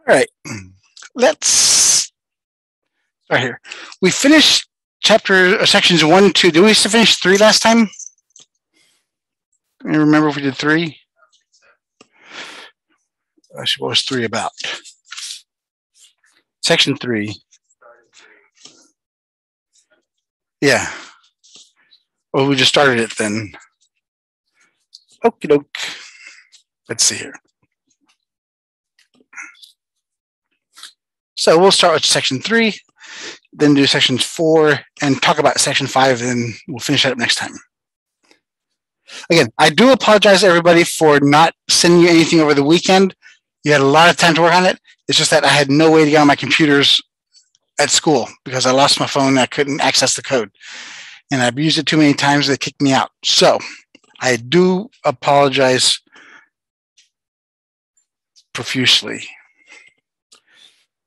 All right, let's start here. We finished sections 1 and 2. Did we finish 3 last time? I remember if we did 3. What was 3 about? Section 3. Yeah. Well, we just started it then. Okie doke. Let's see here. So we'll start with section 3, then do sections 4, and talk about section 5, and we'll finish that up next time. Again, I do apologize, everybody, for not sending you anything over the weekend. You had a lot of time to work on it. It's just that I had no way to get on my computers at school because I lost my phone and I couldn't access the code. And I've used it too many times, they kicked me out. So I do apologize profusely.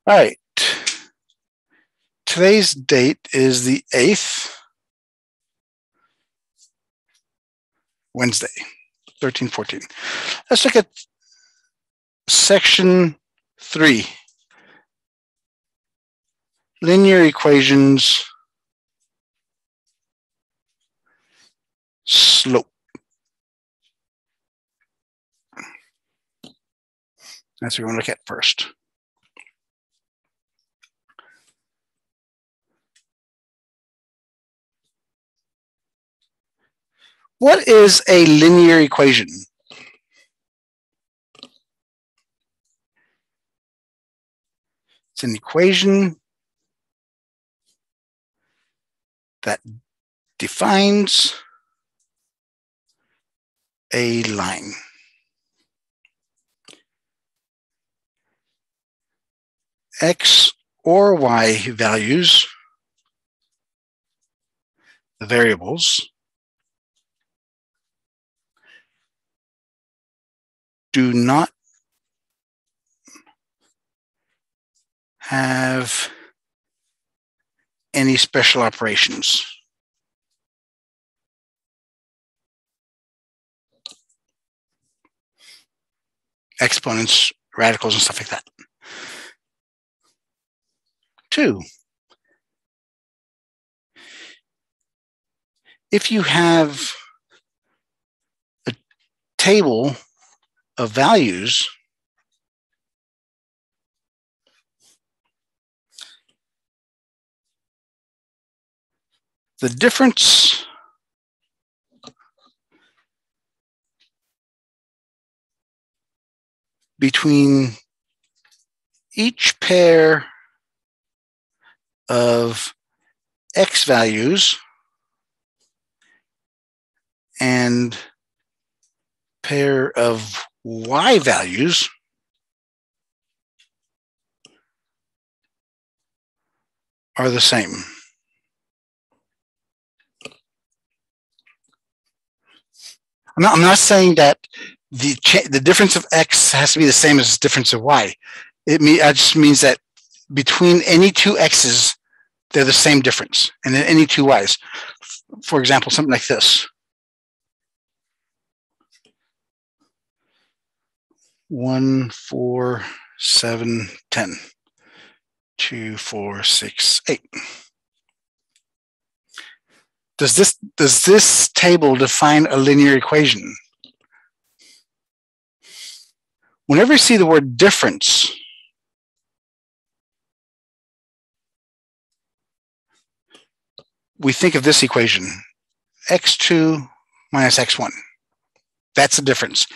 All right. Today's date is the 8th, Wednesday, 13/14. Let's look at section 3, linear equations, slope. That's what we're going to look at first. What is a linear equation? It's an equation that defines a line. X or Y values, the variables, do not have any special operations. Exponents, radicals, and stuff like that. 2, if you have a table of values, the difference between each pair of X values and pair of Y values are the same. I'm not saying that the difference of X has to be the same as the difference of Y. It just means that between any two X's, they're the same difference, and then any two Y's. For example, something like this. 1, 4, 7, 10. 2, 4, 6, 8. Does this table define a linear equation? Whenever you see the word difference, we think of this equation, x2 minus x1. That's the difference.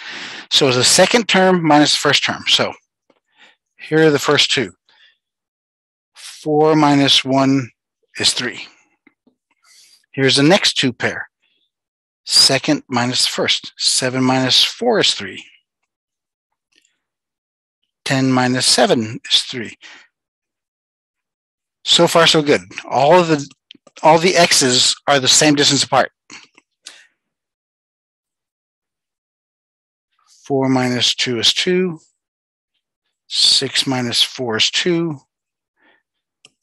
So it's the second term minus the first term. So here are the first two. 4 minus 1 is 3. Here's the next two pair. Second minus the first. 7 minus 4 is 3. 10 minus 7 is 3. So far, so good. All the x's are the same distance apart. 4 minus 2 is 2. 6 minus 4 is 2.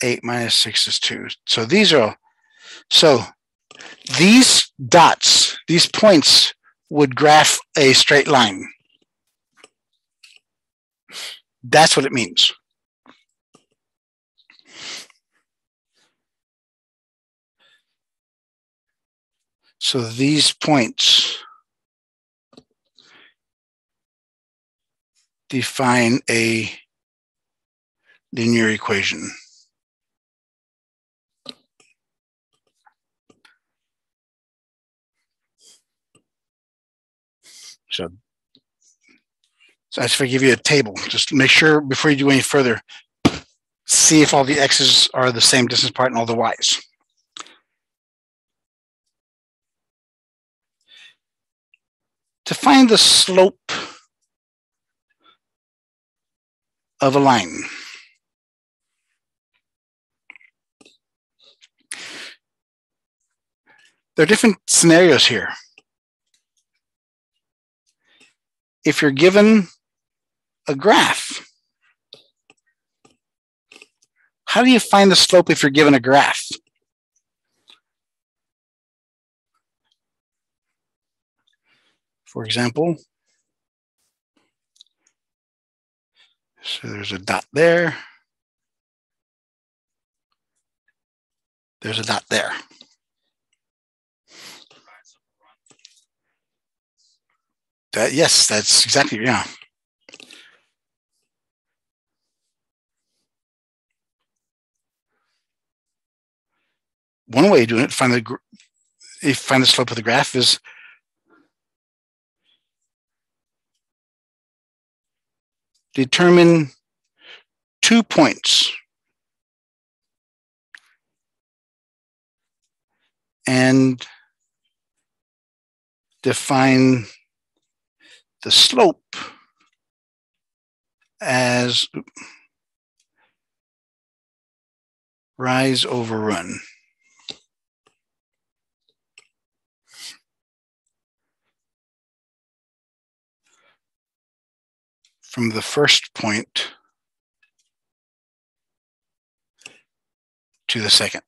8 minus 6 is 2. So these dots, these points would graph a straight line. That's what it means. So these points define a linear equation. So if I give you a table, just make sure before you do any further, see if all the x's are the same distance apart and all the y's. To find the slope of a line, there are different scenarios here. If you're given a graph, how do you find the slope if you're given a graph? For example, so there's a dot there. There's a dot there. Yes, that's exactly, yeah. One way of doing it, find the slope of the graph is determine 2 points and define the slope as rise over run. From the first point to the second.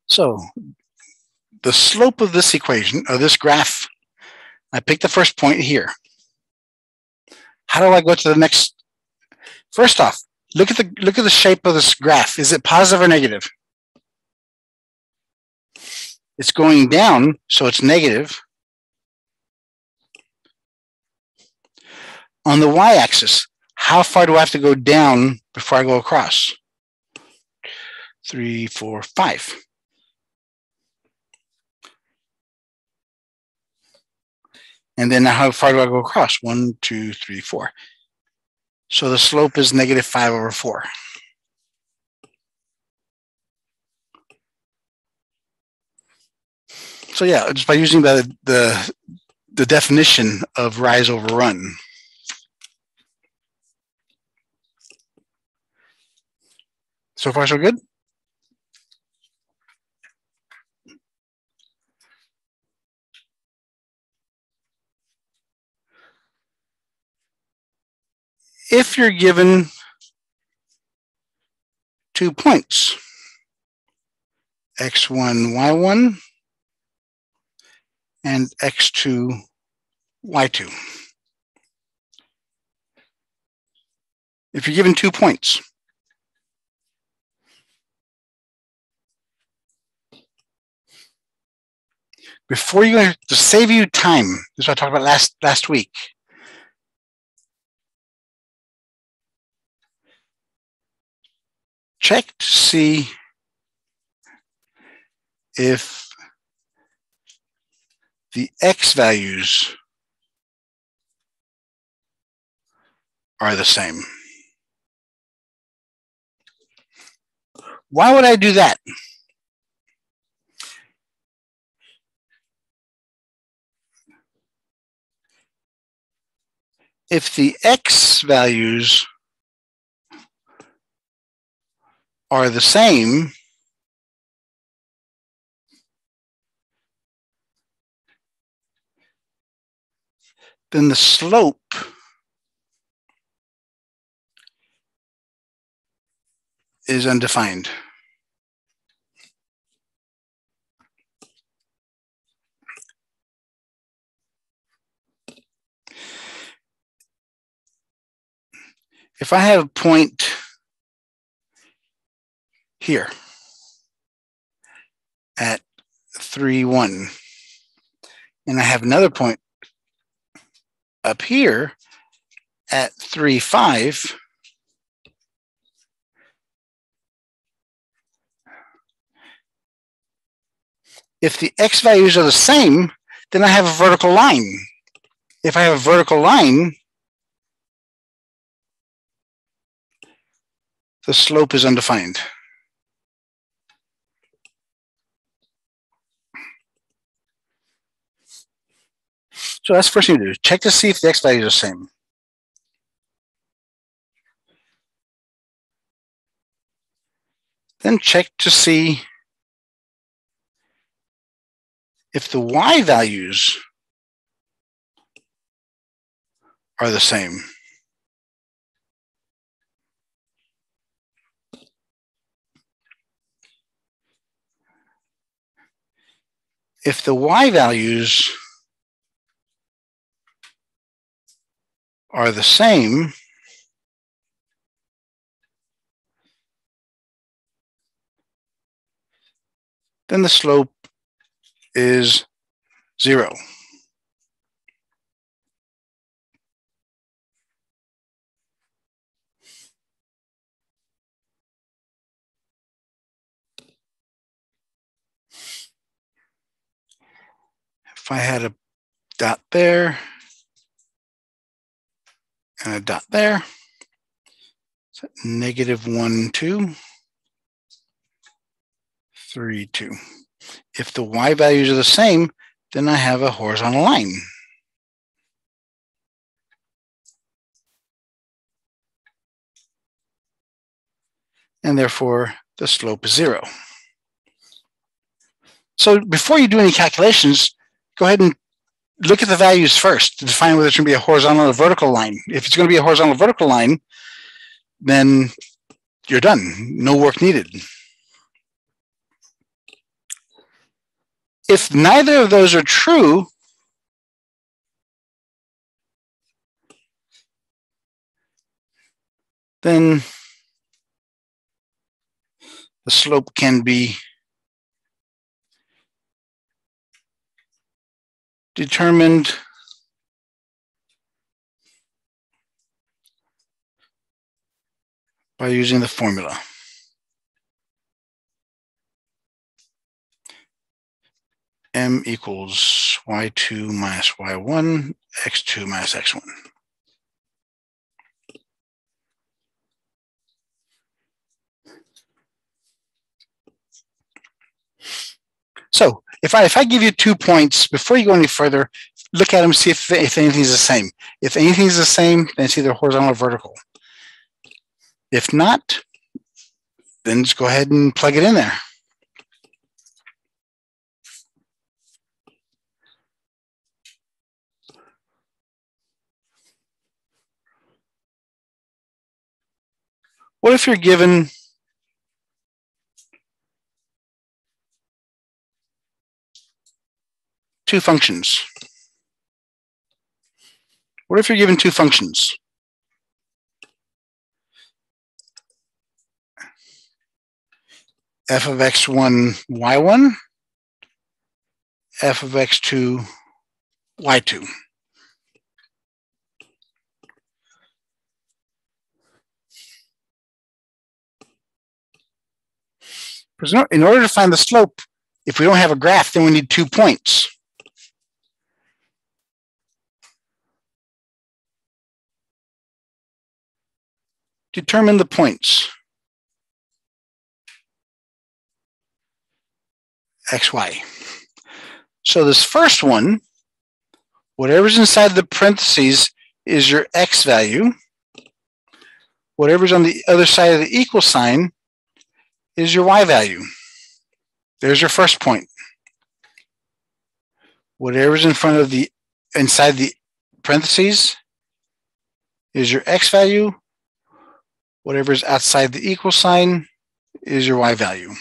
So the slope of this equation, or this graph, I pick the first point here. How do I go to the next? First off, look at the shape of this graph. Is it positive or negative? It's going down, so it's negative. On the y-axis, how far do I have to go down before I go across? 3, 4, 5. And then how far do I go across? 1, 2, 3, 4. So the slope is negative 5 over 4. So yeah, just by using the definition of rise over run. So far, so good? If you're given 2 points, x1, y1, and x2, y2. If you're given 2 points, before you go, to save you time, this is what I talked about last week. Check to see if the x values are the same. Why would I do that? If the x values are the same, then the slope is undefined. if I have a point here at 3, 1, and I have another point up here at 3, 5, if the x values are the same, then I have a vertical line. If I have a vertical line, the slope is undefined. So that's the first thing to do. Check to see if the x values are the same. Then check to see if the y values are the same. If the y values are the same, then the slope is 0. If I had a dot there and a dot there, so -1, 2, 3, 2. If the y values are the same, then I have a horizontal line. And therefore, the slope is 0. So before you do any calculations, go ahead and look at the values first to define whether it's going to be a horizontal or vertical line. If it's going to be a horizontal or vertical line, then you're done. No work needed. If neither of those are true, then the slope can be determined by using the formula. M equals y2 minus y1, x2 minus x1. So if I give you 2 points, before you go any further, look at them, see if anything's the same. If anything's the same, then it's either horizontal or vertical. If not, then just go ahead and plug it in there. What if you're given two functions? What if you're given two functions? F of x1, y1, f of x2, y2. In order to find the slope, if we don't have a graph, then we need 2 points. Determine the points. X, Y. So this first one, whatever's inside the parentheses is your x value. Whatever's on the other side of the equal sign is your y value. There's your first point. Whatever's in front of the inside the parentheses is your x value. Whatever's outside the equal sign is your y value.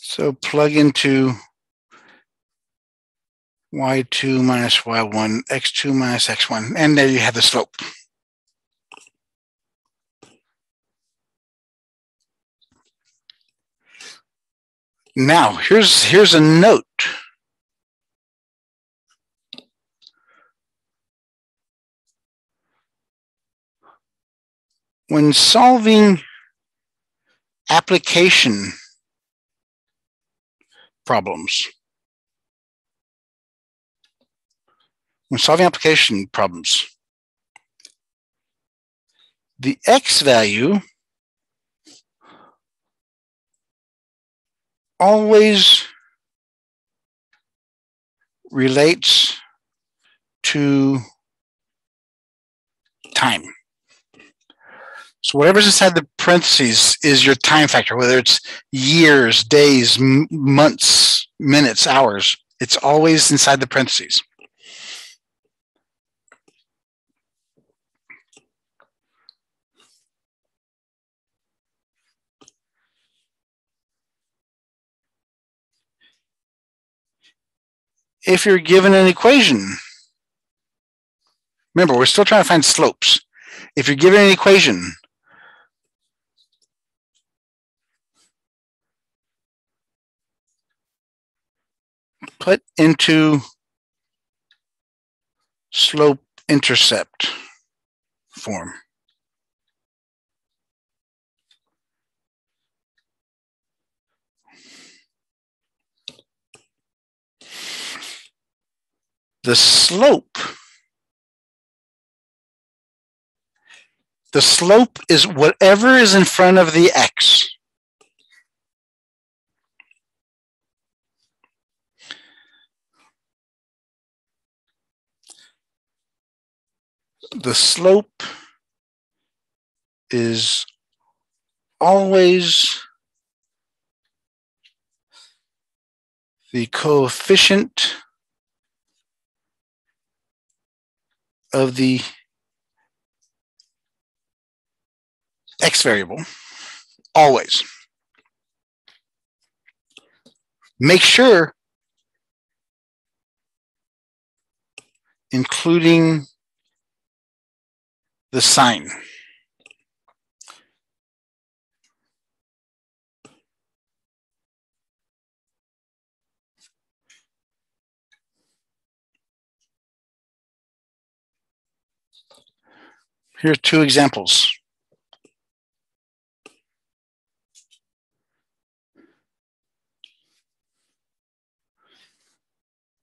So plug into y2 minus y1, x2 minus x1, and there you have the slope. Now, here's a note. When solving application problems, the x value always relates to time. So whatever's inside the parentheses is your time factor, whether it's years, days, months, minutes, hours. It's always inside the parentheses. If you're given an equation, remember, we're still trying to find slopes. If you're given an equation, put into slope-intercept form. The slope is whatever is in front of the x. The slope is always the coefficient of the x variable, always. Make sure, including the sign. Here are two examples.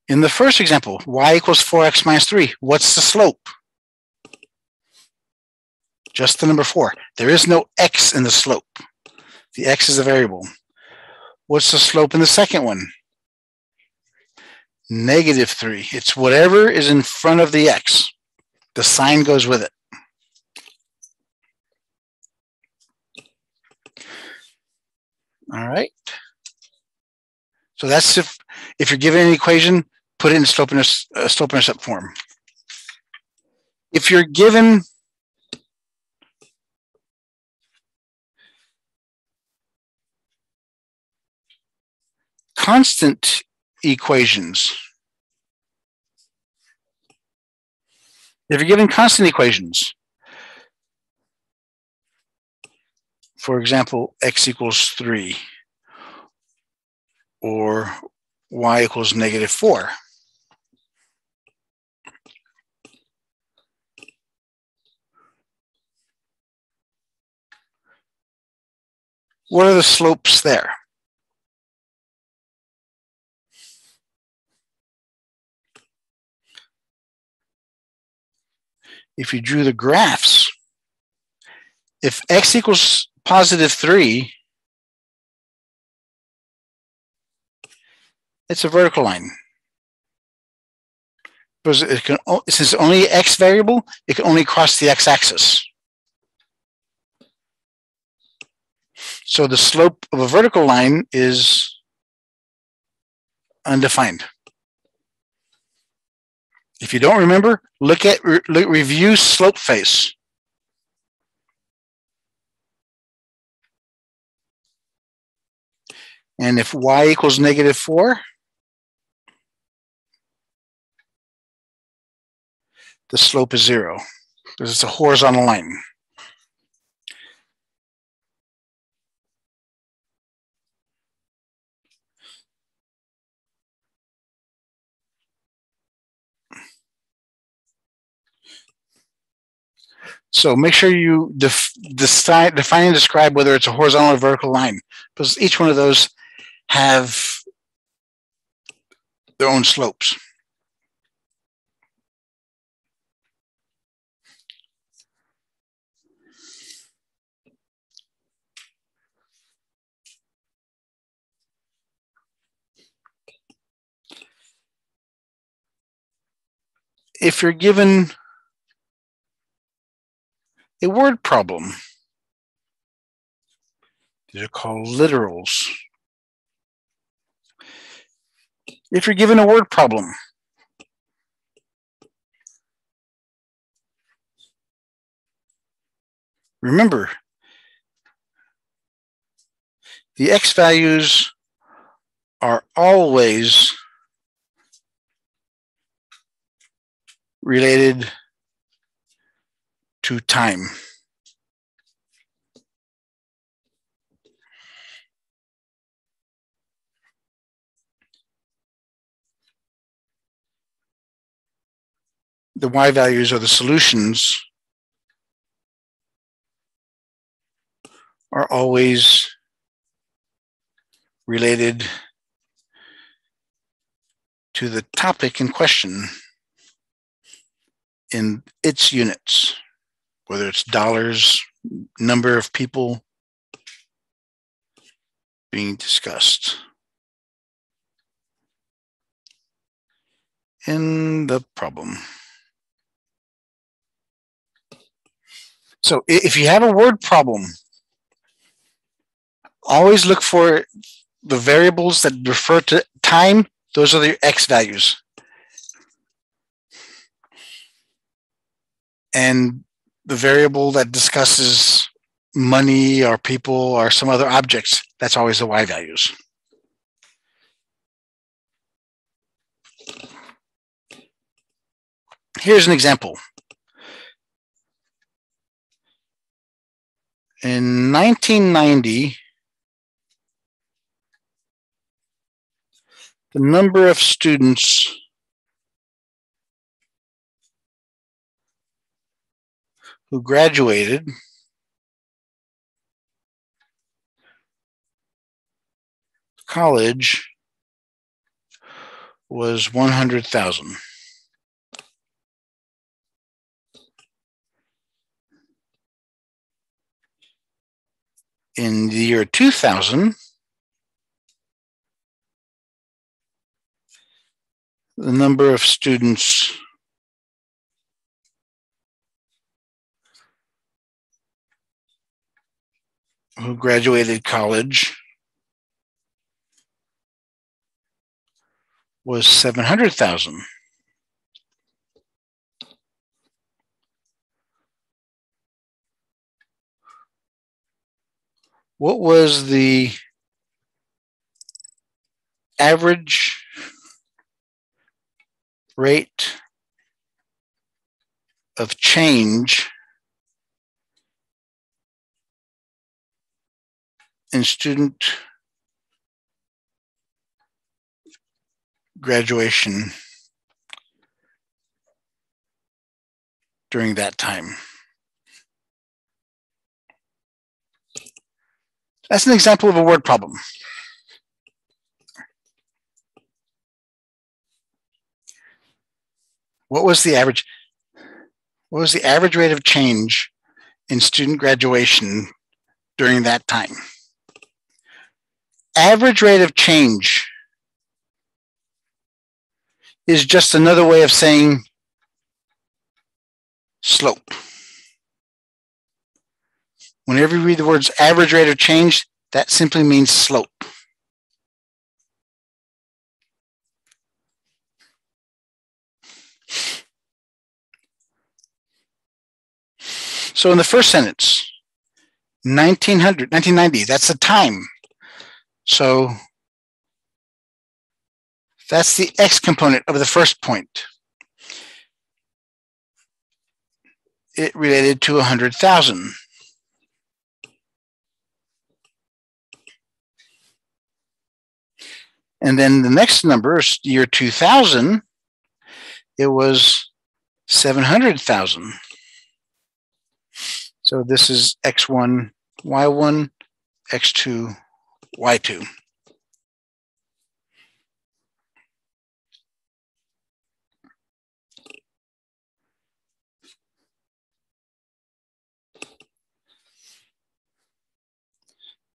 In the first example, y equals 4x minus 3. What's the slope? Just the number 4. There is no x in the slope. The x is a variable. What's the slope in the second one? Negative 3. It's whatever is in front of the x. The sign goes with it. All right. So that's if you're given an equation, put it in slope-intercept form. If you're given constant equations, for example, x equals 3 or y equals negative 4, what are the slopes there? If you drew the graphs, if x equals positive 3, it's a vertical line. Because since it's only x variable, it can only cross the x-axis. So the slope of a vertical line is undefined. If you don't remember, review slope face. And if y equals -4, the slope is 0 because it's a horizontal line. So make sure you define and describe whether it's a horizontal or vertical line, because each one of those have their own slopes. If you're given a word problem, these are called literals. If you're given a word problem, remember, the x values are always related to time. The y values or the solutions are always related to the topic in question in its units, whether it's dollars, number of people being discussed in the problem. So if you have a word problem, always look for the variables that refer to time. Those are the x values. And the variable that discusses money or people or some other objects, that's always the y values. Here's an example. In 1990, the number of students who graduated college was 100,000. In the year 2000, the number of students who graduated college was 700,000. What was the average rate of change in student graduation during that time? That's an example of a word problem. What was the average rate of change in student graduation during that time? Average rate of change is just another way of saying slope. Whenever you read the words average rate of change, that simply means slope. So in the first sentence, 1990, that's the time. So That's the x component of the first point. It related to 100,000. And then the next number, year 2000, it was 700,000. So this is x1, y1, x2, y2.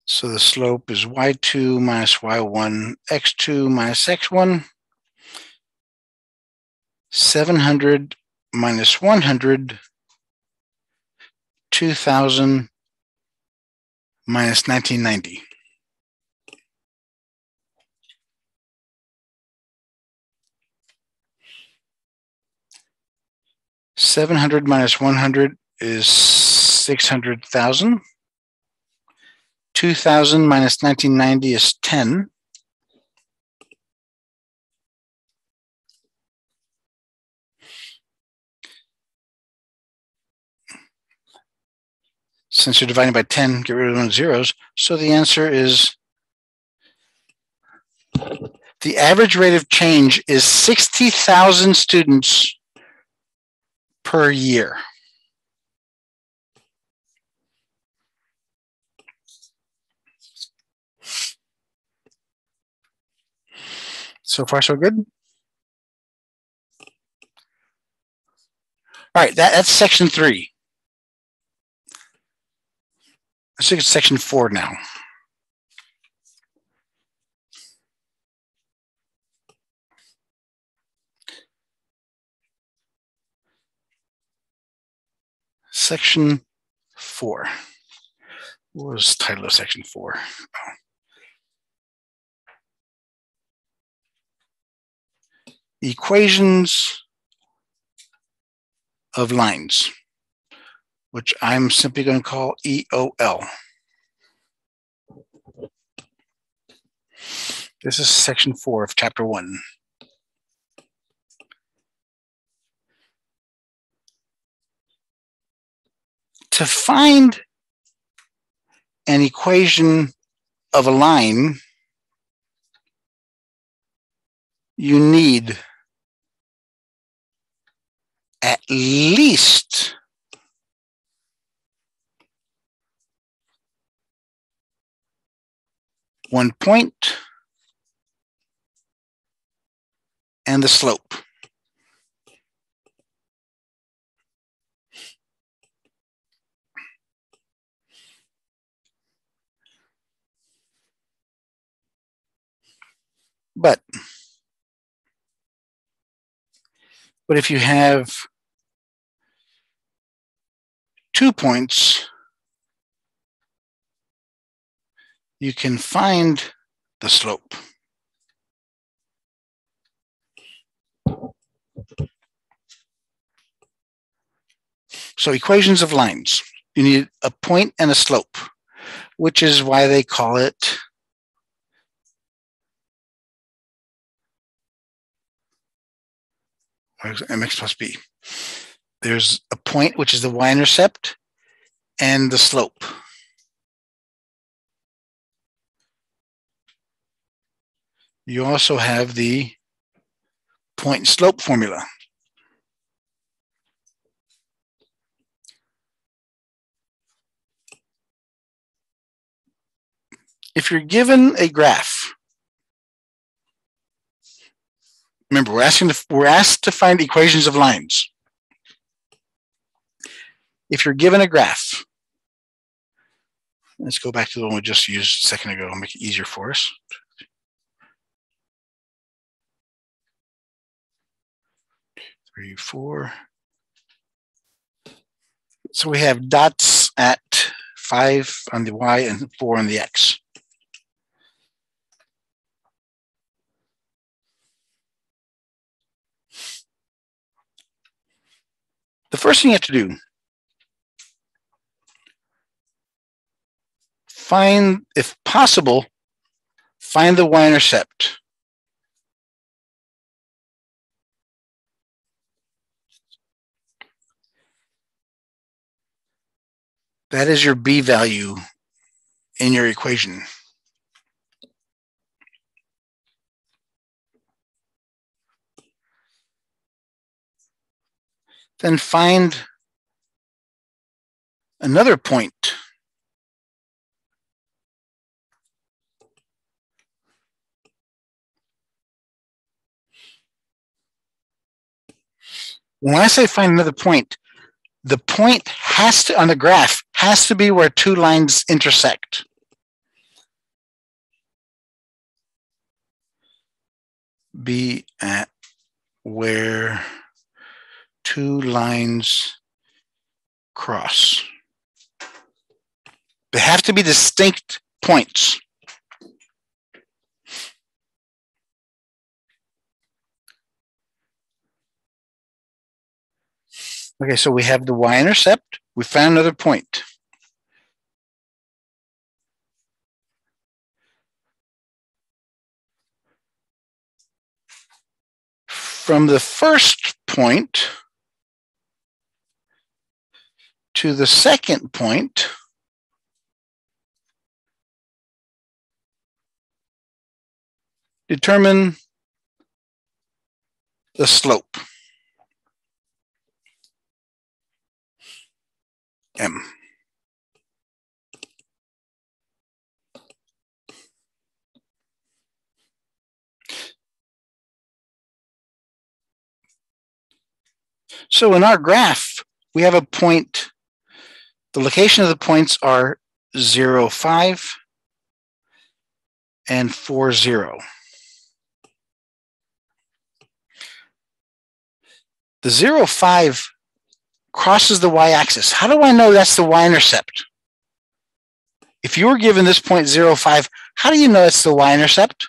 So the slope is y2 minus y1, x2 minus x1. 700 minus 100, 2000 minus 1990. $700 minus 100 is 600,000. 2000 minus 1990 is 10. Since you're dividing by 10, get rid of those zeros. So the answer is the average rate of change is 60,000 students per year. So far, so good? All right, that's section 3. Let's look at section 4 now. Section 4. What was the title of section 4? Oh. Equations of lines, which I'm simply going to call EOL. This is section 4 of chapter 1. To find an equation of a line, you need at least one point and the slope. But if you have 2 points, you can find the slope. So equations of lines, you need a point and a slope, which is why they call it mx plus b. There's a point, which is the y-intercept, and the slope. You also have the point and slope formula. If you're given a graph, remember, we're asked to find equations of lines. If you're given a graph, let's go back to the one we just used a second ago and make it easier for us. Three, 4. So we have dots at 5 on the y and 4 on the x. The first thing you have to do, if possible, find the y-intercept That is your B value in your equation. Then find another point. When I say find another point, the point has to, on the graph, has to be where two lines intersect. Be at where two lines cross. They have to be distinct points. Okay, so we have the y-intercept. We found another point. From the first point to the second point, determine the slope, M. So in our graph, we have a point. The location of the points are 0, 5 and 4, 0. The 0, 5 crosses the y-axis. How do I know that's the y-intercept? If you were given this point 0, 5, how do you know it's the y-intercept?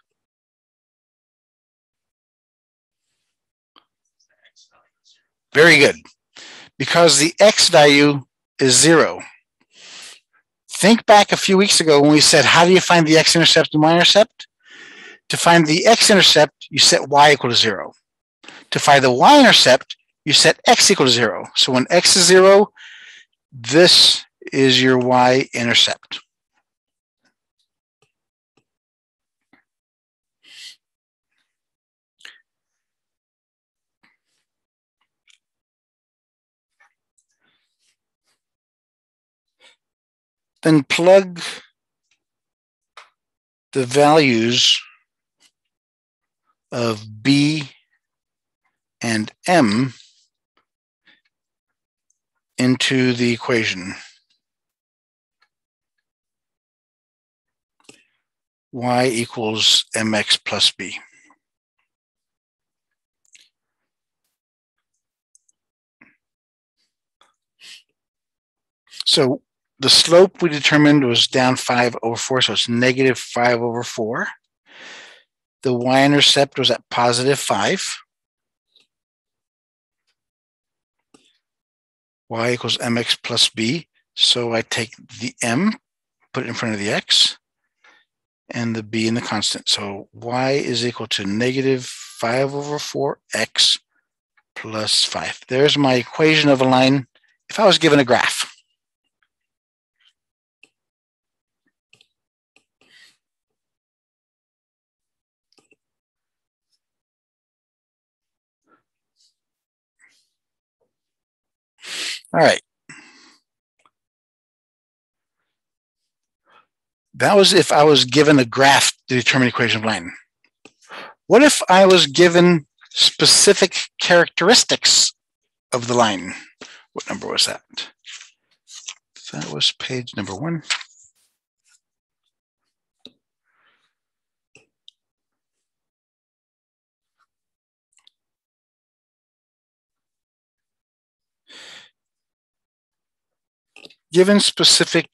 Very good. Because the x value is 0. Think back a few weeks ago when we said, how do you find the x-intercept and y-intercept? To find the x-intercept, you set y equal to 0. To find the y-intercept, you set x equal to 0. So when x is 0, this is your y-intercept. Then plug the values of B and M into the equation. Y equals mx plus b. So the slope we determined was down 5 over 4, so it's negative 5 over 4. The y-intercept was at positive 5. Y equals mx plus b. So I take the m, put it in front of the x, and the b in the constant. So y is equal to negative 5 over 4x plus 5. There's my equation of a line if I was given a graph. All right. That was if I was given a graph to determine the equation of line. What if I was given specific characteristics of the line? What number was that? That was page number 1. Given specific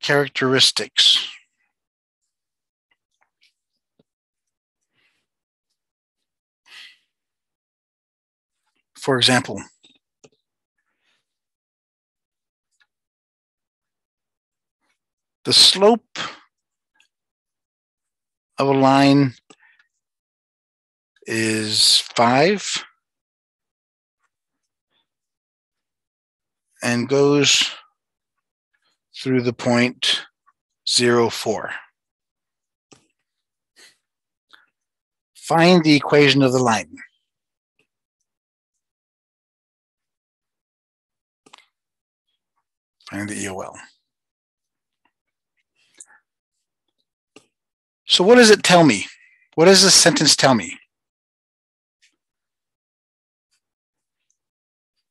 characteristics. For example, the slope of a line is 5. and goes through the point 0, 4. Find the equation of the line. Find the EOL. So what does it tell me? What does this sentence tell me?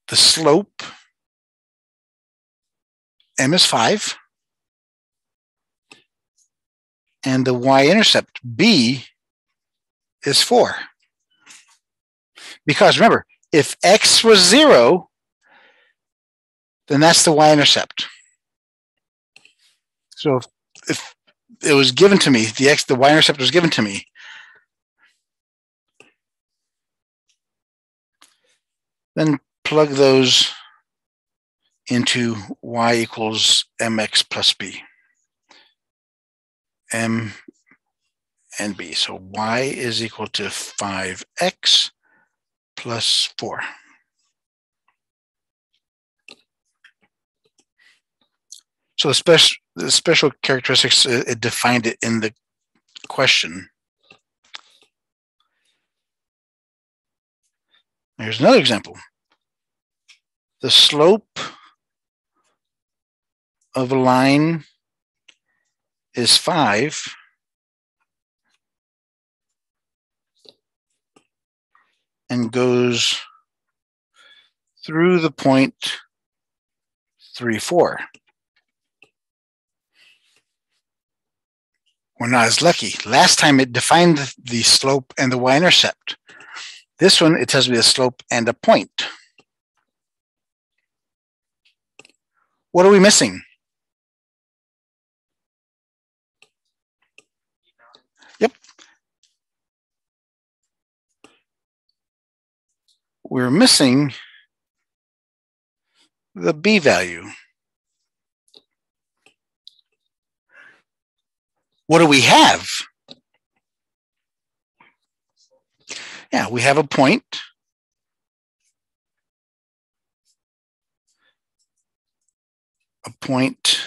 The slope, m is 5, and the y-intercept, b, is 4. Because remember, if x was 0, then that's the y-intercept. So if it was given to me, the y-intercept was given to me, then plug those into y equals mx plus b. M and b. So y is equal to 5x plus 4. So the special characteristics, it defined it in the question. Here's another example. The slope of a line is 5 and goes through the point 3, 4. We're not as lucky. Last time it defined the slope and the y-intercept. This one, it tells me the slope and a point. What are we missing? Yep. We're missing the b value. What do we have? Yeah, we have a point. A point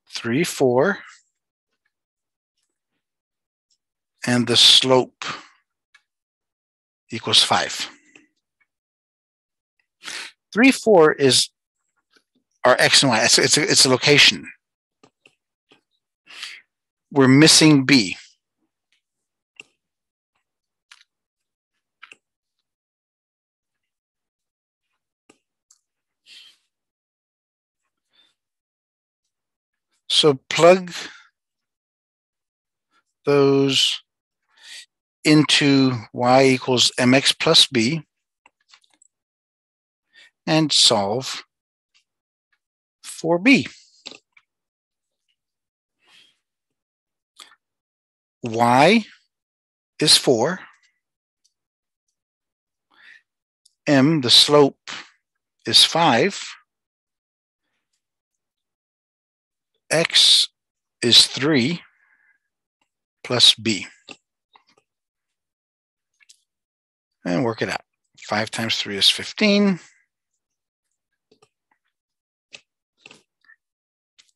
3, 4. And the slope equals 5. 3, 4 is our x and y. It's a location. We're missing b. So plug those into y equals mx plus b and solve for b. Y is 4. M, the slope, is 5. X is 3 plus b. And work it out. 5 times 3 is 15.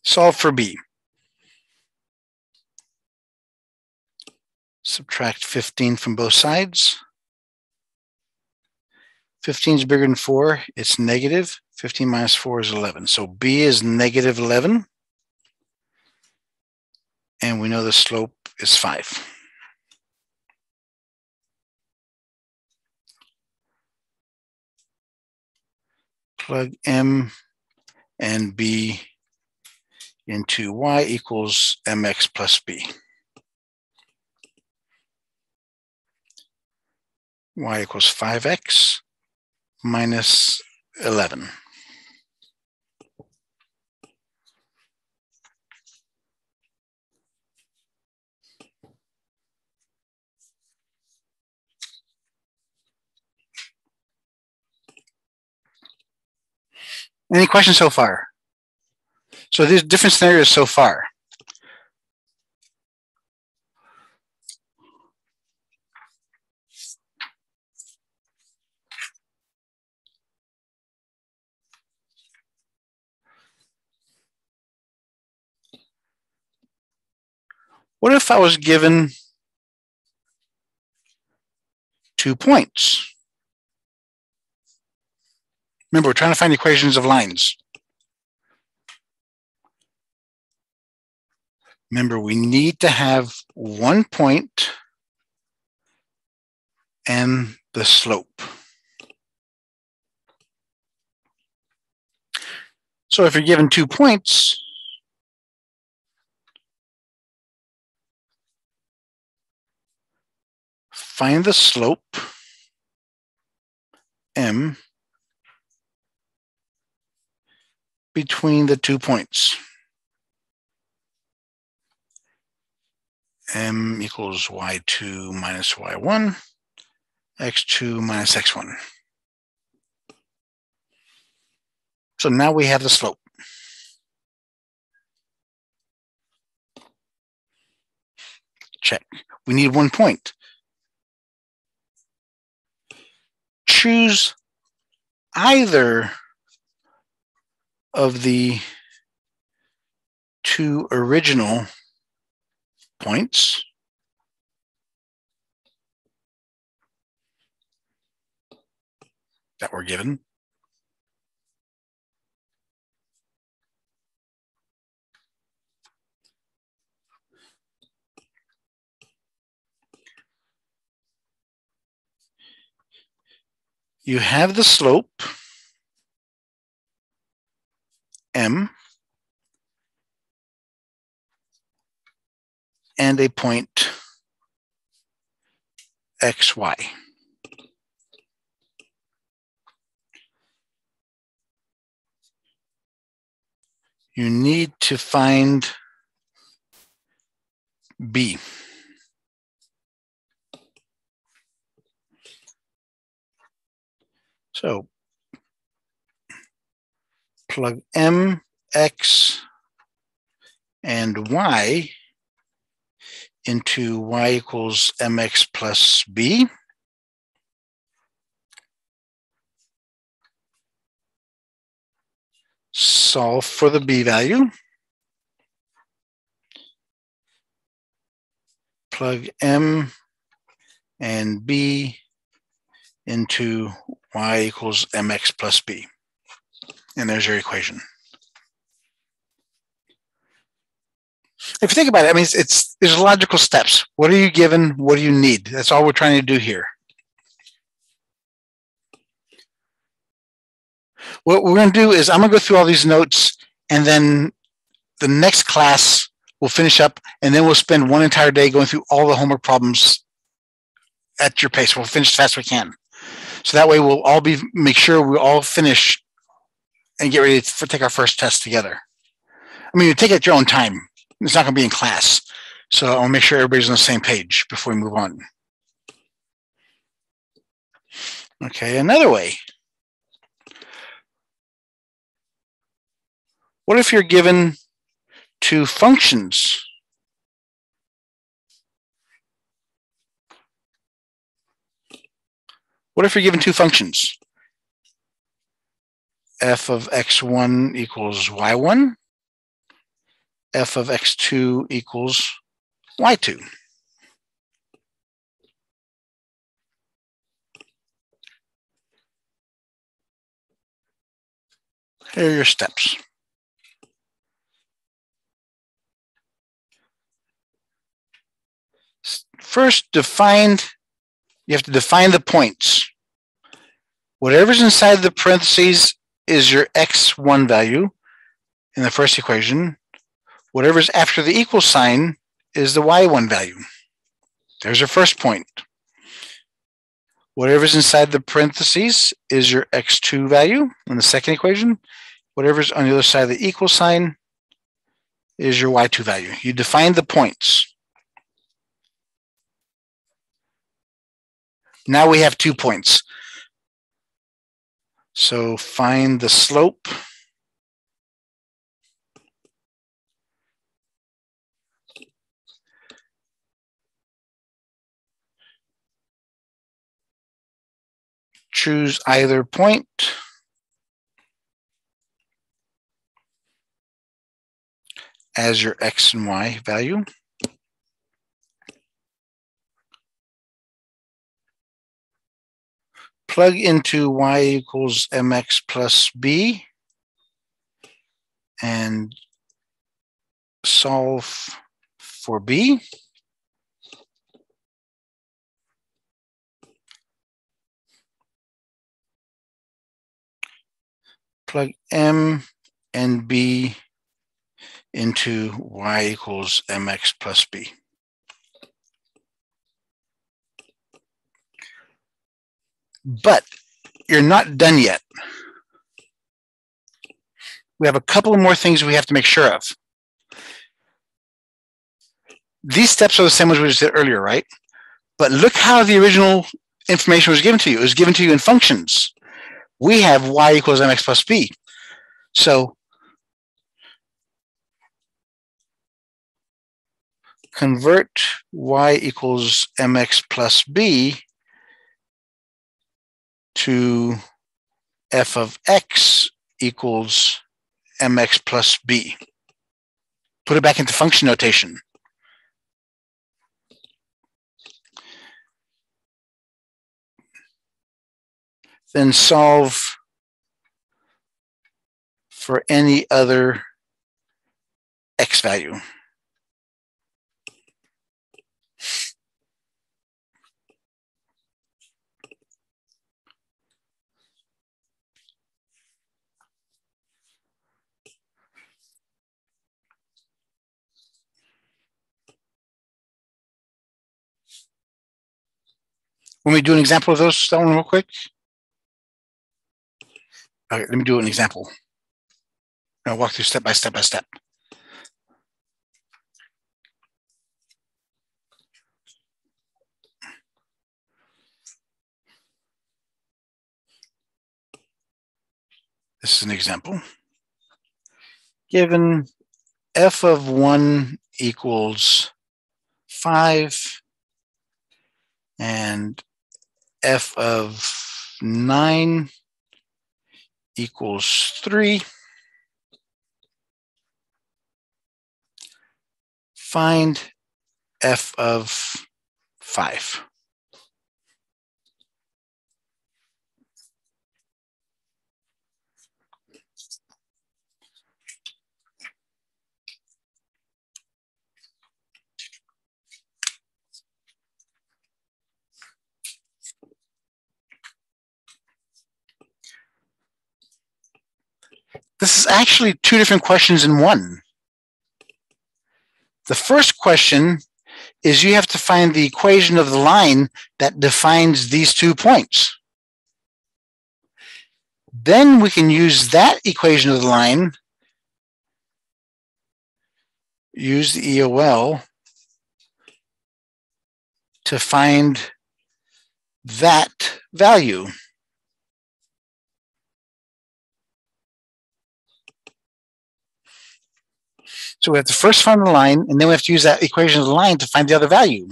Solve for b. Subtract 15 from both sides. 15 is bigger than 4. It's negative. 15 minus 4 is 11. So b is negative 11. And we know the slope is 5. Plug m and b into y equals mx plus b. Y equals 5x minus 11. Any questions so far? So there's different scenarios so far. What if I was given 2 points? Remember, we're trying to find equations of lines. Remember, we need to have 1 point and the slope. So if you're given 2 points, find the slope, m, between the 2 points. M equals y2 minus y1, x2 minus x1. So now we have the slope. Check. We need 1 point. Choose either of the 2 original points that were given. You have the slope, m, and a point, xy. You need to find b. So plug m, x, and y into y equals mx plus b. Solve for the b value. Plug m and b into y equals mx plus b. And there's your equation. If you think about it, I mean, there's logical steps. What are you given? What do you need? That's all we're trying to do here. What we're going to do is I'm going to go through all these notes, and then the next class we'll finish up, and then we'll spend one entire day going through all the homework problems at your pace. We'll finish as fast as we can. So that way we'll all make sure we all finish and get ready to take our first test together. I mean, you take it at your own time. It's not going to be in class. So I'll make sure everybody's on the same page before we move on. Okay, another way. What if you're given 2 functions? What if you're given 2 functions? F of x1 equals y1. F of x2 equals y2. Here are your steps. First, you have to define the points. Whatever's inside the parentheses is your x1 value in the first equation. Whatever's after the equal sign is the y1 value. There's your first point. Whatever's inside the parentheses is your x2 value in the second equation. Whatever's on the other side of the equal sign is your y2 value. You define the points. Now we have 2 points. So find the slope. Choose either point. As your x and y value. plug into y equals mx plus b and solve for b. Plug m and b into y equals mx plus b. But you're not done yet. We have a couple of more things we have to make sure of. These steps are the same as we did earlier, right? But look how the original information was given to you. It was given to you in functions. We have y equals mx plus b. So convert y equals mx plus b to f of x equals mx plus b. Put it back into function notation. Then solve for any other x value. Let me do an example of those, that one real quick. Okay, let me do an example. I'll walk through step by step by step. This is an example. Given f of 1 equals 5 and f of 9 equals 3, find f of 5. This is actually two different questions in one. The first question is you have to find the equation of the line that defines these 2 points. Then we can use that equation of the line, use the EOL to find that value. So we have to first find the line, and then we have to use that equation of the line to find the other value.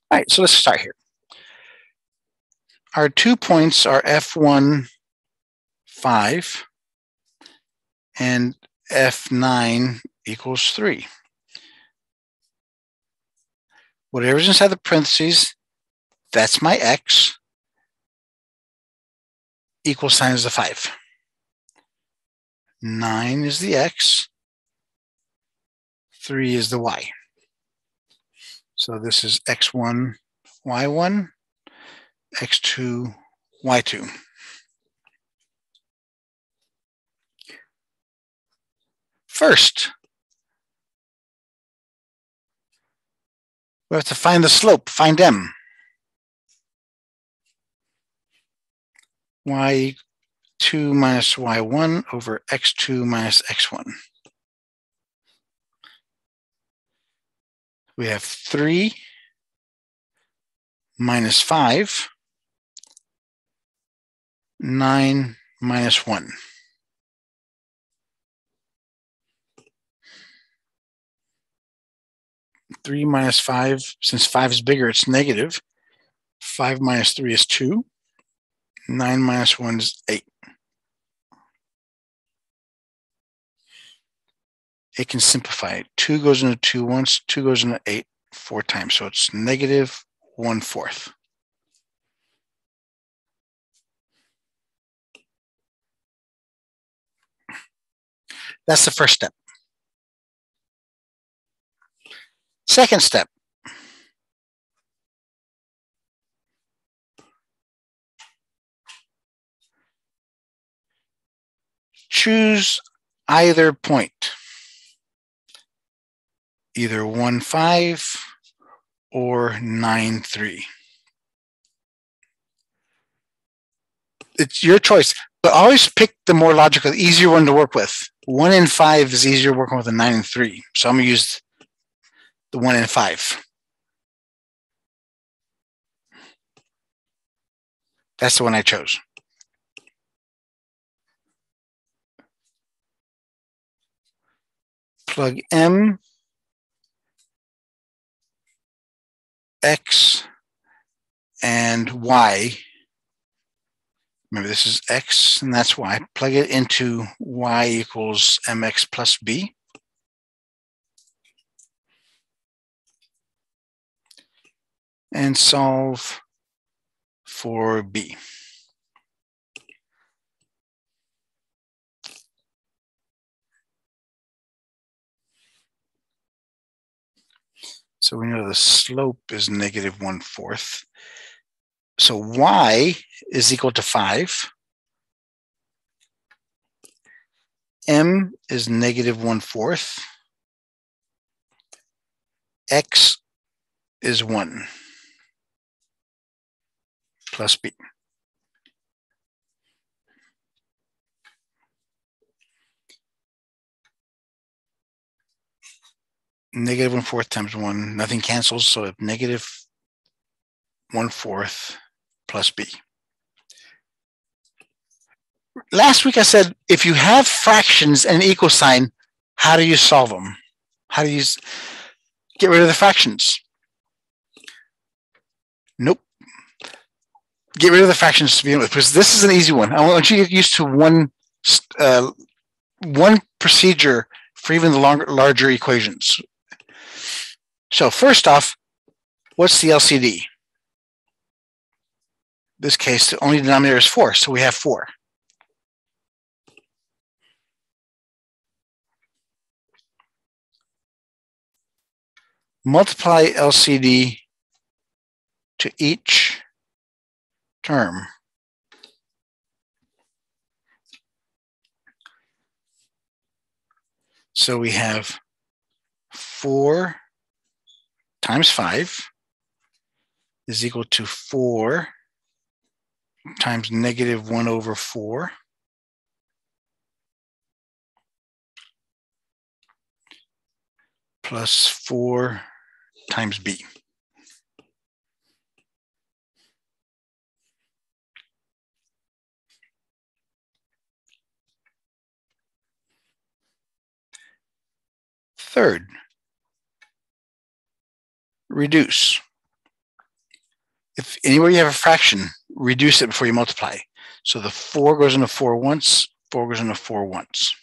All right, so let's start here. Our 2 points are F1, 5, and F9 equals 3. Whatever's inside the parentheses, that's my x. Equal sign is the 5. 9 is the x. 3 is the y. So this is x1, y1, x2, y2. First, we have to find the slope, find m. y2 minus y1 over x2 minus x1. We have 3 minus 5, 9 minus 1. Three minus 5, since 5 is bigger, it's negative. 5 minus 3 is 2. 9 minus 1 is 8. It can simplify. 2 goes into 2 once, 2 goes into 8 4 times. So it's negative 1/4. That's the first step. Second step. Choose either point, either 1,5 or 9,3. It's your choice, but always pick the more logical, easier one to work with. 1 and 5 is easier working with than 9 and 3. So I'm going to use the 1 and 5. That's the one I chose. Plug M, X, and Y. Remember, this is X and that's Y. Plug it into Y equals MX plus B. And solve for B. So we know the slope is negative 1/4. So Y is equal to 5. M is negative 1/4. X is 1 plus B. Negative 1/4 times 1, nothing cancels, so if negative 1/4 plus B. Last week I said, if you have fractions and an equal sign, how do you solve them? How do you get rid of the fractions? Nope. Get rid of the fractions to begin with, because this is an easy one. I want you to get used to one procedure for even the larger equations. So first off, what's the LCD? In this case, the only denominator is 4, so we have 4. Multiply LCD to each term. So we have 4 times 5 is equal to 4 times negative 1/4 plus 4 times B. Third, reduce. If anywhere you have a fraction, reduce it before you multiply. So the 4 goes into 4 once, 4 goes into 4 once.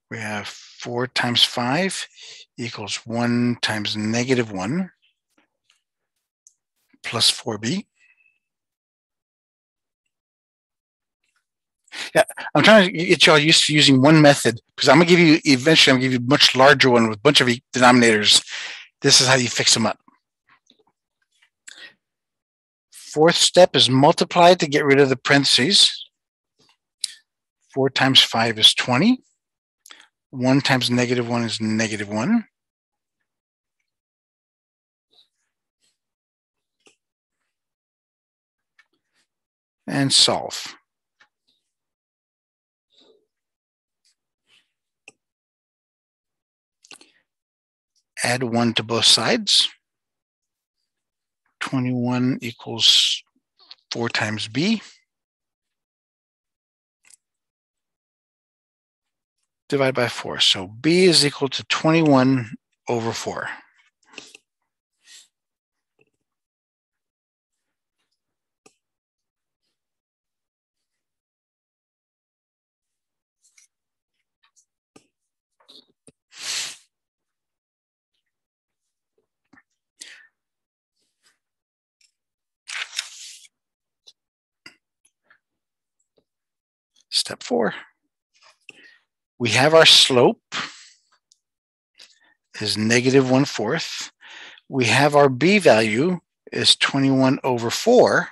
We have 4 times 5 equals 1 times negative 1 plus 4B. Yeah, I'm trying to get y'all used to using one method, because I'm going to give you, eventually, I'm going to give you a much larger one with a bunch of denominators. This is how you fix them up. Fourth step is multiply to get rid of the parentheses. 4 times 5 is 20. 1 times negative 1 is negative 1. And solve. Add 1 to both sides. 21 equals 4 times B. Divide by 4. So B is equal to 21/4. Step 4. We have our slope is -1/4. We have our b value is 21/4.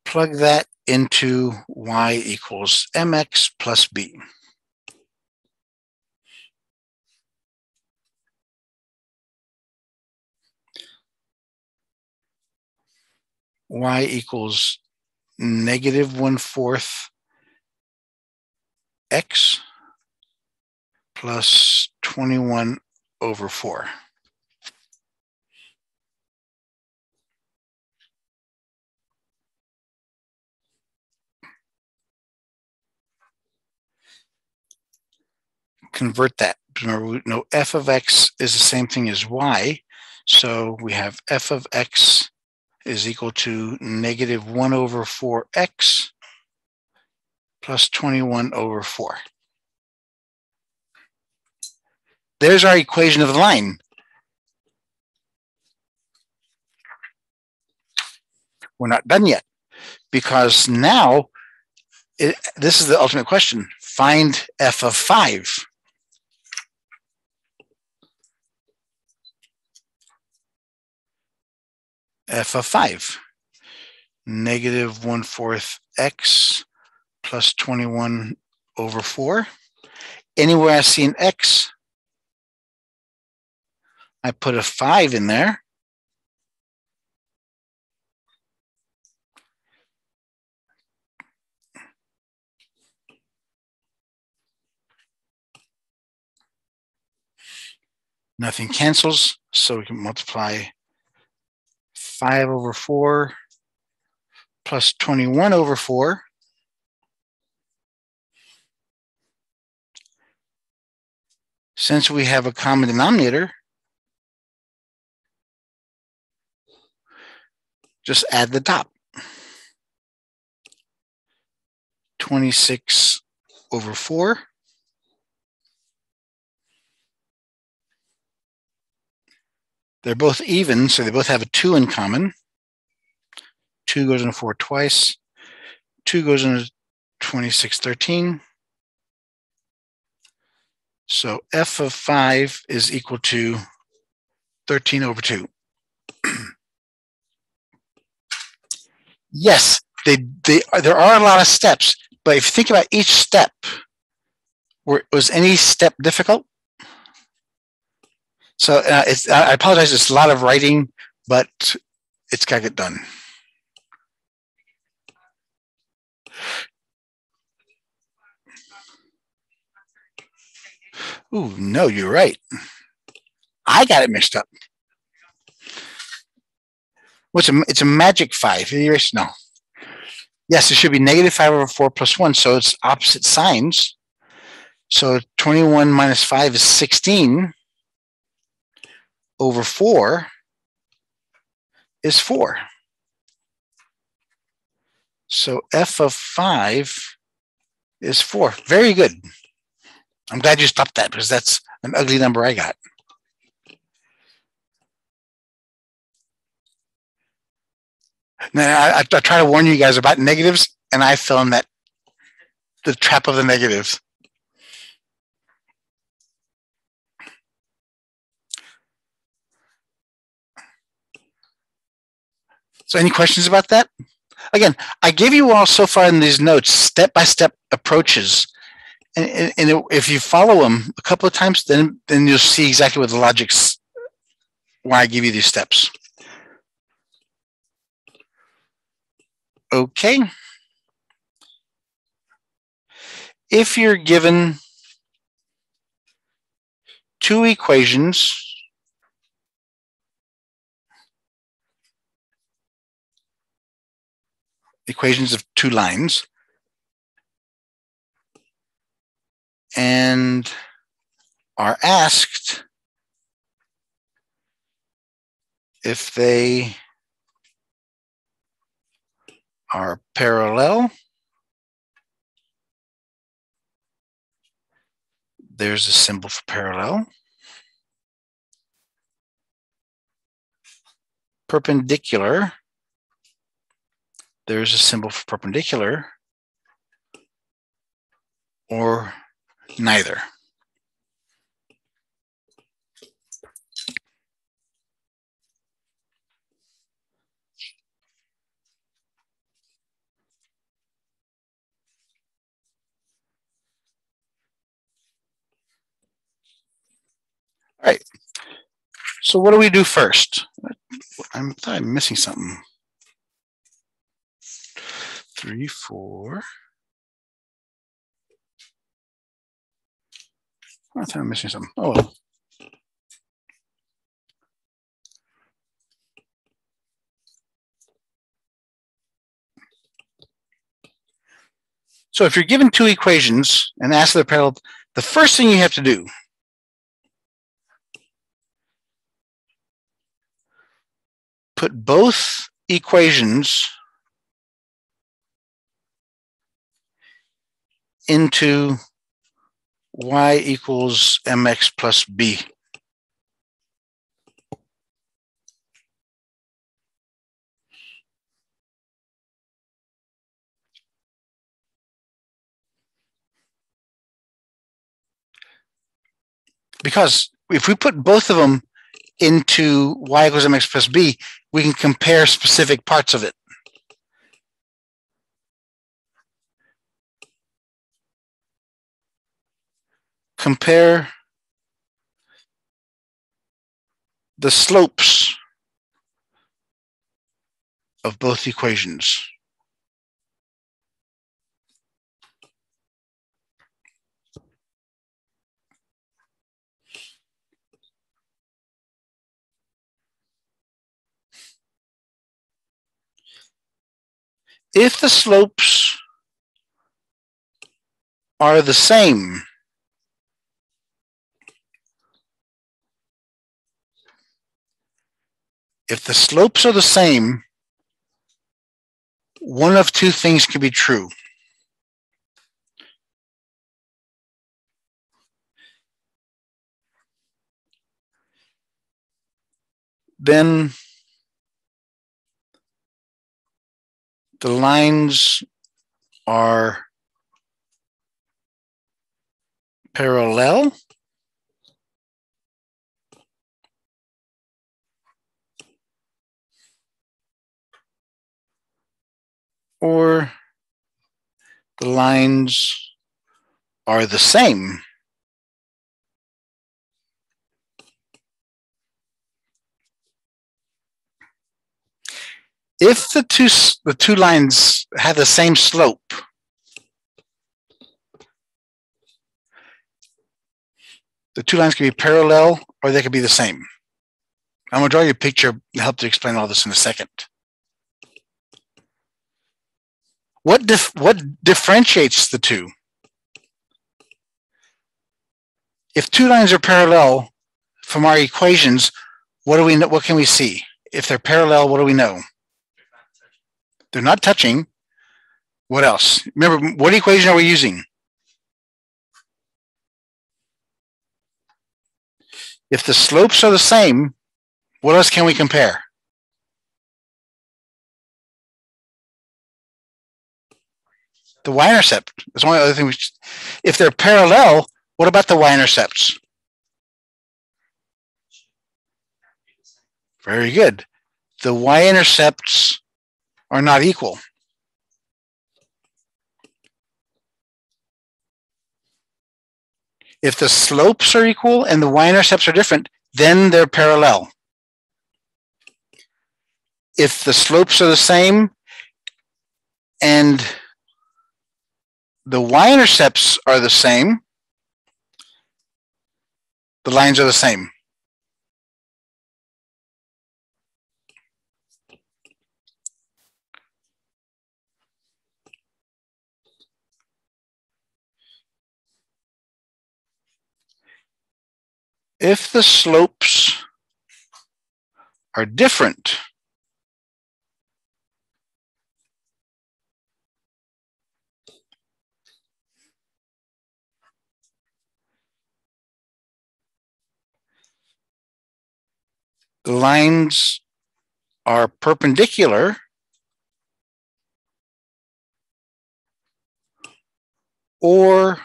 Plug that into y equals mx plus b. Y equals -1/4 x plus 21/4. Convert that. Remember, we know f of x is the same thing as y. So we have f of x is equal to -1/4x plus 21/4. There's our equation of the line. We're not done yet, because now this is the ultimate question. Find f of 5. F of 5. -1/4 x plus 21/4. Anywhere I see an x, I put a 5 in there. Nothing cancels, so we can multiply 5/4 plus 21/4. Since we have a common denominator, just add the top. 26/4. They're both even, so they both have a 2 in common. 2 goes into 4 twice. 2 goes into 26/13. So f of 5 is equal to 13/2. Yes, there are a lot of steps, but if you think about each step, was any step difficult? So I apologize, it's a lot of writing, but it's got to get done. Ooh, no, you're right. I got it mixed up. It's a magic 5. No. Yes, it should be -5/4 plus 1, so it's opposite signs. So 21 minus 5 is 16/4 is 4. So f of 5 is 4. Very good. I'm glad you stopped that, because that's an ugly number I got. Now, I try to warn you guys about negatives, and I fell in the trap of the negatives. So any questions about that? Again, I gave you all so far in these notes step-by-step approaches. And if you follow them a couple of times, then you'll see exactly what the logic's, why I give you these steps. Okay. If you're given 2 equations of 2 lines, and are asked if they are parallel, there's a symbol for parallel. perpendicular, there's a symbol for perpendicular, or neither. All right. So what do we do first? I thought I'm missing something. 3, 4. I thought I'm missing something. Oh well. So if you're given two equations and asked for the parallel, the first thing you have to do put both equations into y equals mx plus b. Because if we put both of them into y equals mx plus b, we can compare specific parts of it. Compare the slopes of both equations. If the slopes are the same, one of two things can be true. Then the lines are parallel, or the lines are the same. If the two lines have the same slope, the two lines can be parallel or they could be the same. I'm going to draw you a picture to help to explain all this in a second. What differentiates the two? If two lines are parallel from our equations, what do we know? What can we see? If they're parallel, what do we know? They're not touching. What else? Remember, what equation are we using? If the slopes are the same, what else can we compare? The y-intercept. That's one other thing. If they're parallel, what about the y-intercepts? Very good. The y-intercepts are not equal. If the slopes are equal and the y-intercepts are different, then they're parallel. If the slopes are the same and the y-intercepts are the same, the lines are the same. If the slopes are different, the lines are perpendicular or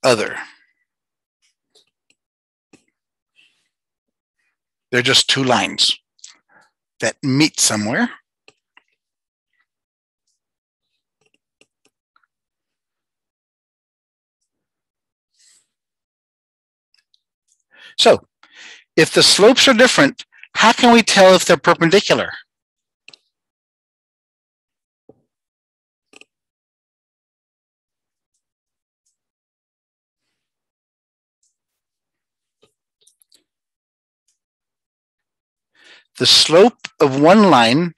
other. They're just two lines that meet somewhere. So if the slopes are different, how can we tell if they're perpendicular? The slope of one line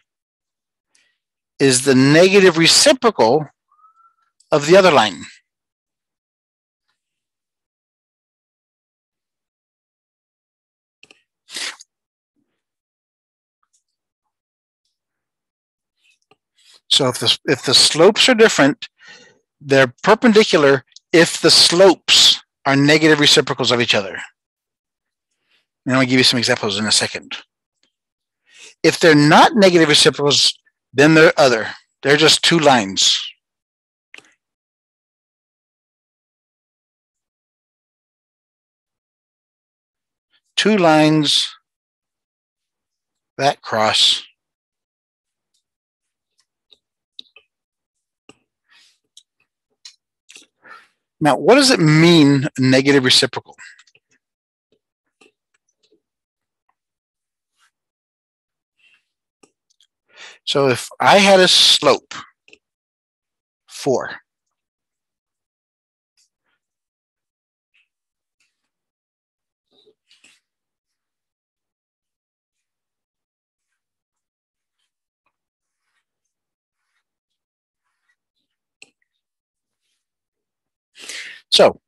is the negative reciprocal of the other line. So if the slopes are different, they're perpendicular if the slopes are negative reciprocals of each other. And I'll give you some examples in a second. If they're not negative reciprocals, then they're other. They're just two lines. Two lines that cross. Now, what does it mean, negative reciprocal? So if I had a slope 4, so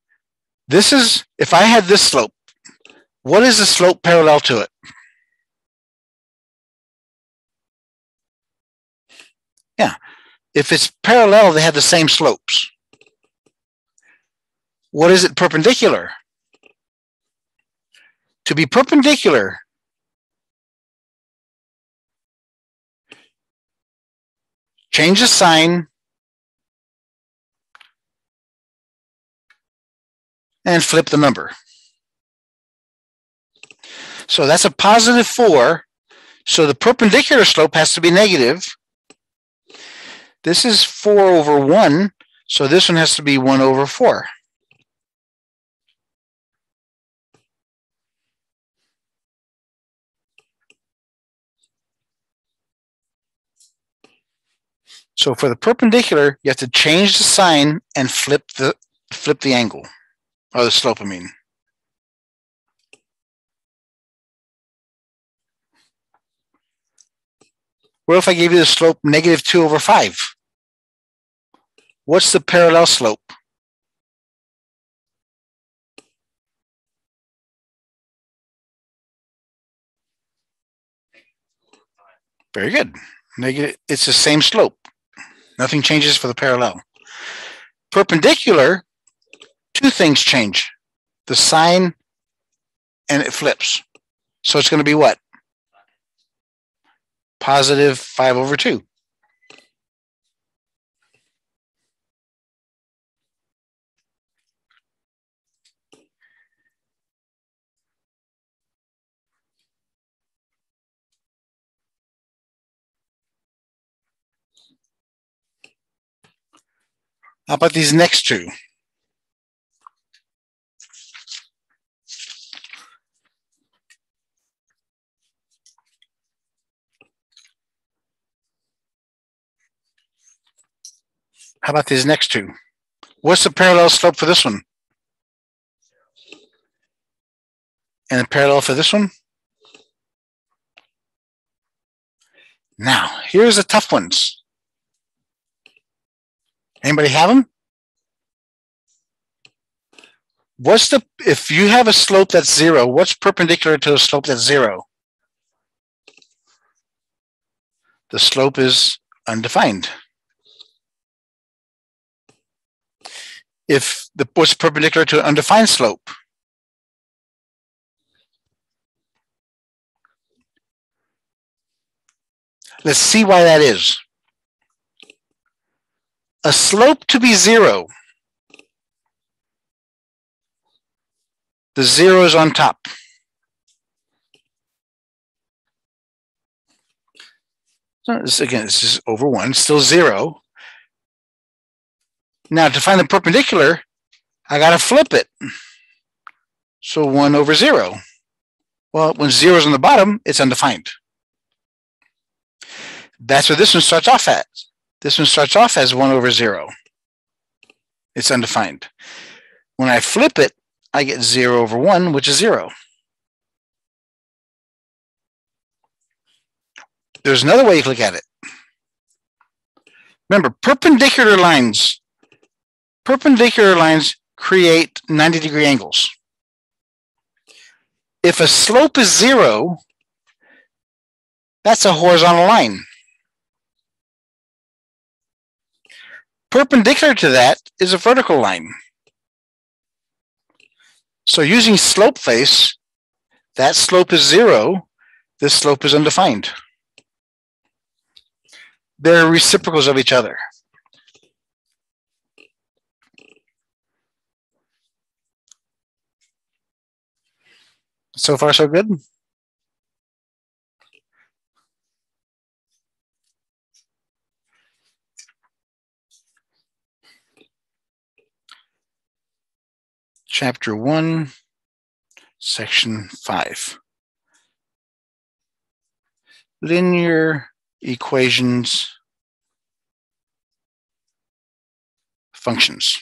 this is, if I had this slope, what is the slope parallel to it? Yeah, if it's parallel, they have the same slopes. What is it perpendicular? To be perpendicular, change the sign and flip the number. So that's a positive 4. So the perpendicular slope has to be negative. This is 4 over 1. So this one has to be 1 over 4. So for the perpendicular, you have to change the sign and flip the angle, or the slope, I mean. What if I gave you the slope negative 2 over 5? What's the parallel slope? Very good. Negative, it's the same slope. Nothing changes for the parallel. Perpendicular, two things change. The sign and it flips. So it's going to be what? Positive 5 over 2. How about these next two? How about these next two? What's the parallel slope for this one? And the parallel for this one? Now, here's the tough ones. Anybody have them? What's the, if you have a slope that's 0, what's perpendicular to a slope that's 0? The slope is undefined. If the, what's perpendicular to an undefined slope? Let's see why that is. A slope to be 0. The 0 is on top. So again, this is over 1, still 0. Now, to find the perpendicular, I got to flip it. So 1 over 0. Well, when 0 is on the bottom, it's undefined. That's what this one starts off at. This one starts off as 1 over 0. It's undefined. When I flip it, I get 0 over 1, which is 0. There's another way you look at it. Remember, perpendicular lines create 90-degree angles. If a slope is 0, that's a horizontal line. Perpendicular to that is a vertical line. So using slope face, that slope is 0, this slope is undefined. They're reciprocals of each other. So far, so good? Chapter 1, Section 5. Linear equations, functions.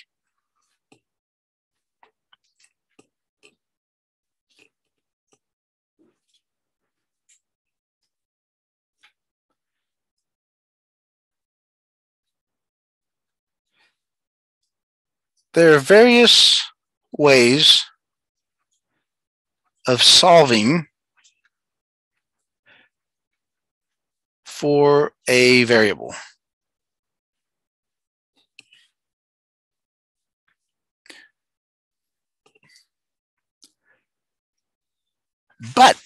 There are various ways of solving for a variable. But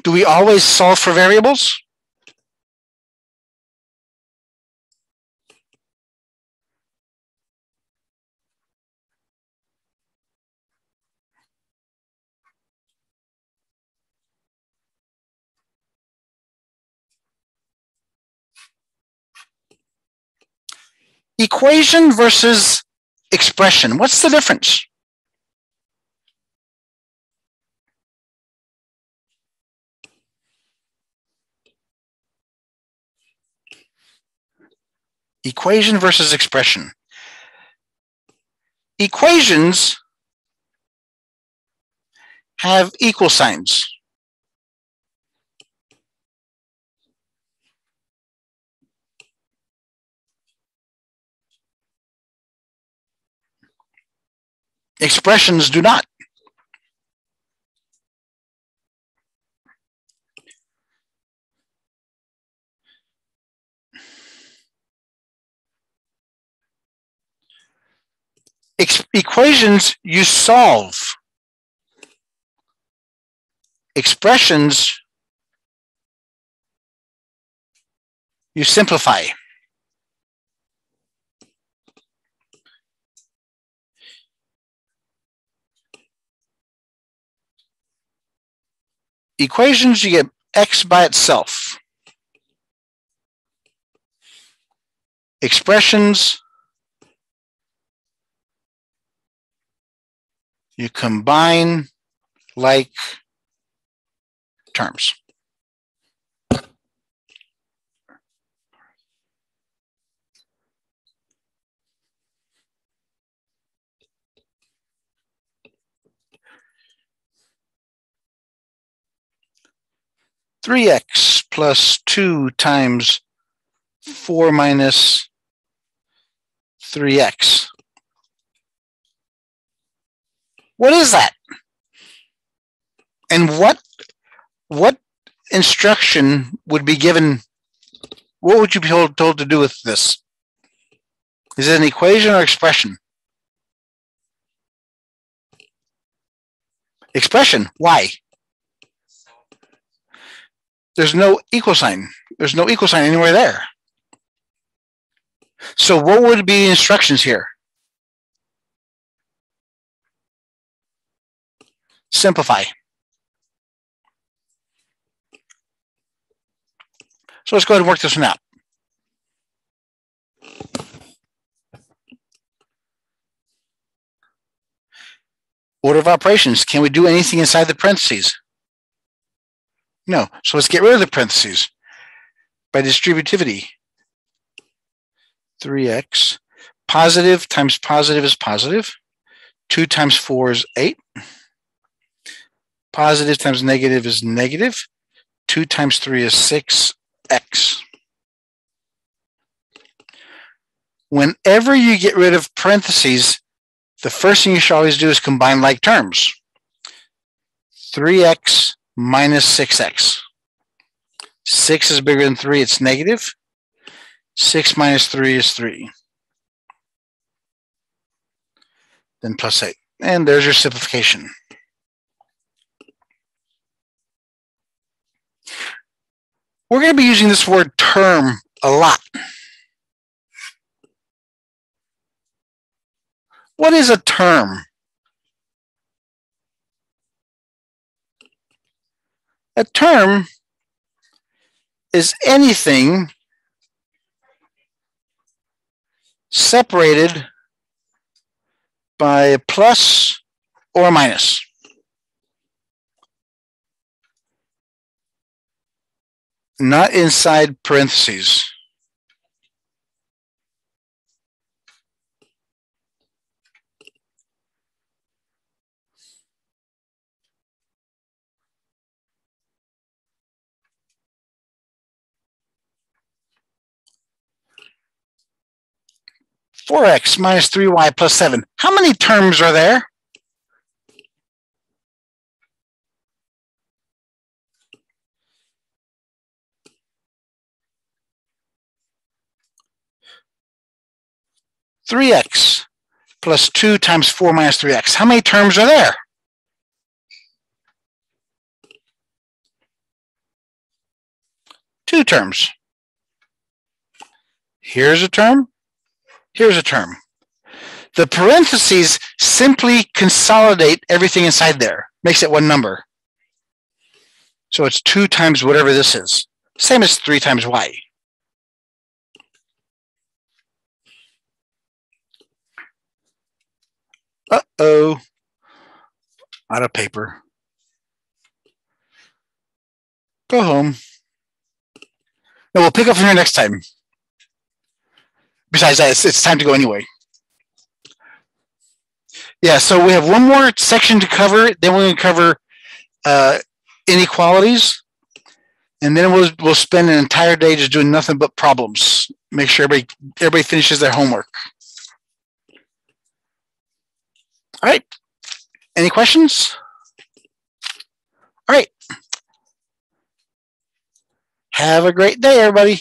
do we always solve for variables? Equation versus expression. What's the difference? Equation versus expression. Equations have equal signs. Expressions do not. Equations you solve. Expressions you simplify. Equations, you get x by itself. Expressions, you combine like terms. Three x plus 2 times 4 minus 3x. What is that? And what instruction would be given? What would you be told to do with this? Is it an equation or expression? Expression. Why? There's no equal sign. There's no equal sign anywhere there. So what would be the instructions here? Simplify. So let's go ahead and work this one out. Order of operations. Can we do anything inside the parentheses? No. So let's get rid of the parentheses by distributivity. 3x. Positive times positive is positive. 2 times 4 is 8. Positive times negative is negative. 2 times 3 is 6x. Whenever you get rid of parentheses, the first thing you should always do is combine like terms. 3x minus 6x. 6 is bigger than 3, it's negative. 6 minus 3 is 3. Then plus 8. And there's your simplification. We're going to be using this word term a lot. What is a term? A term is anything separated by a plus or a minus. Not inside parentheses. Four x minus 3y plus 7. How many terms are there? Three x plus 2 times 4 minus 3x. How many terms are there? Two terms. Here's a term. Here's a term. The parentheses simply consolidate everything inside there. Makes it one number. So it's 2 times whatever this is. Same as 3 times y. Uh-oh. Out of paper. Go home. No, we'll pick up from here next time. Besides that, it's time to go anyway. Yeah, so we have one more section to cover. Then we're going to cover inequalities. And then we'll spend an entire day just doing nothing but problems. Make sure everybody finishes their homework. All right. Any questions? All right. Have a great day, everybody.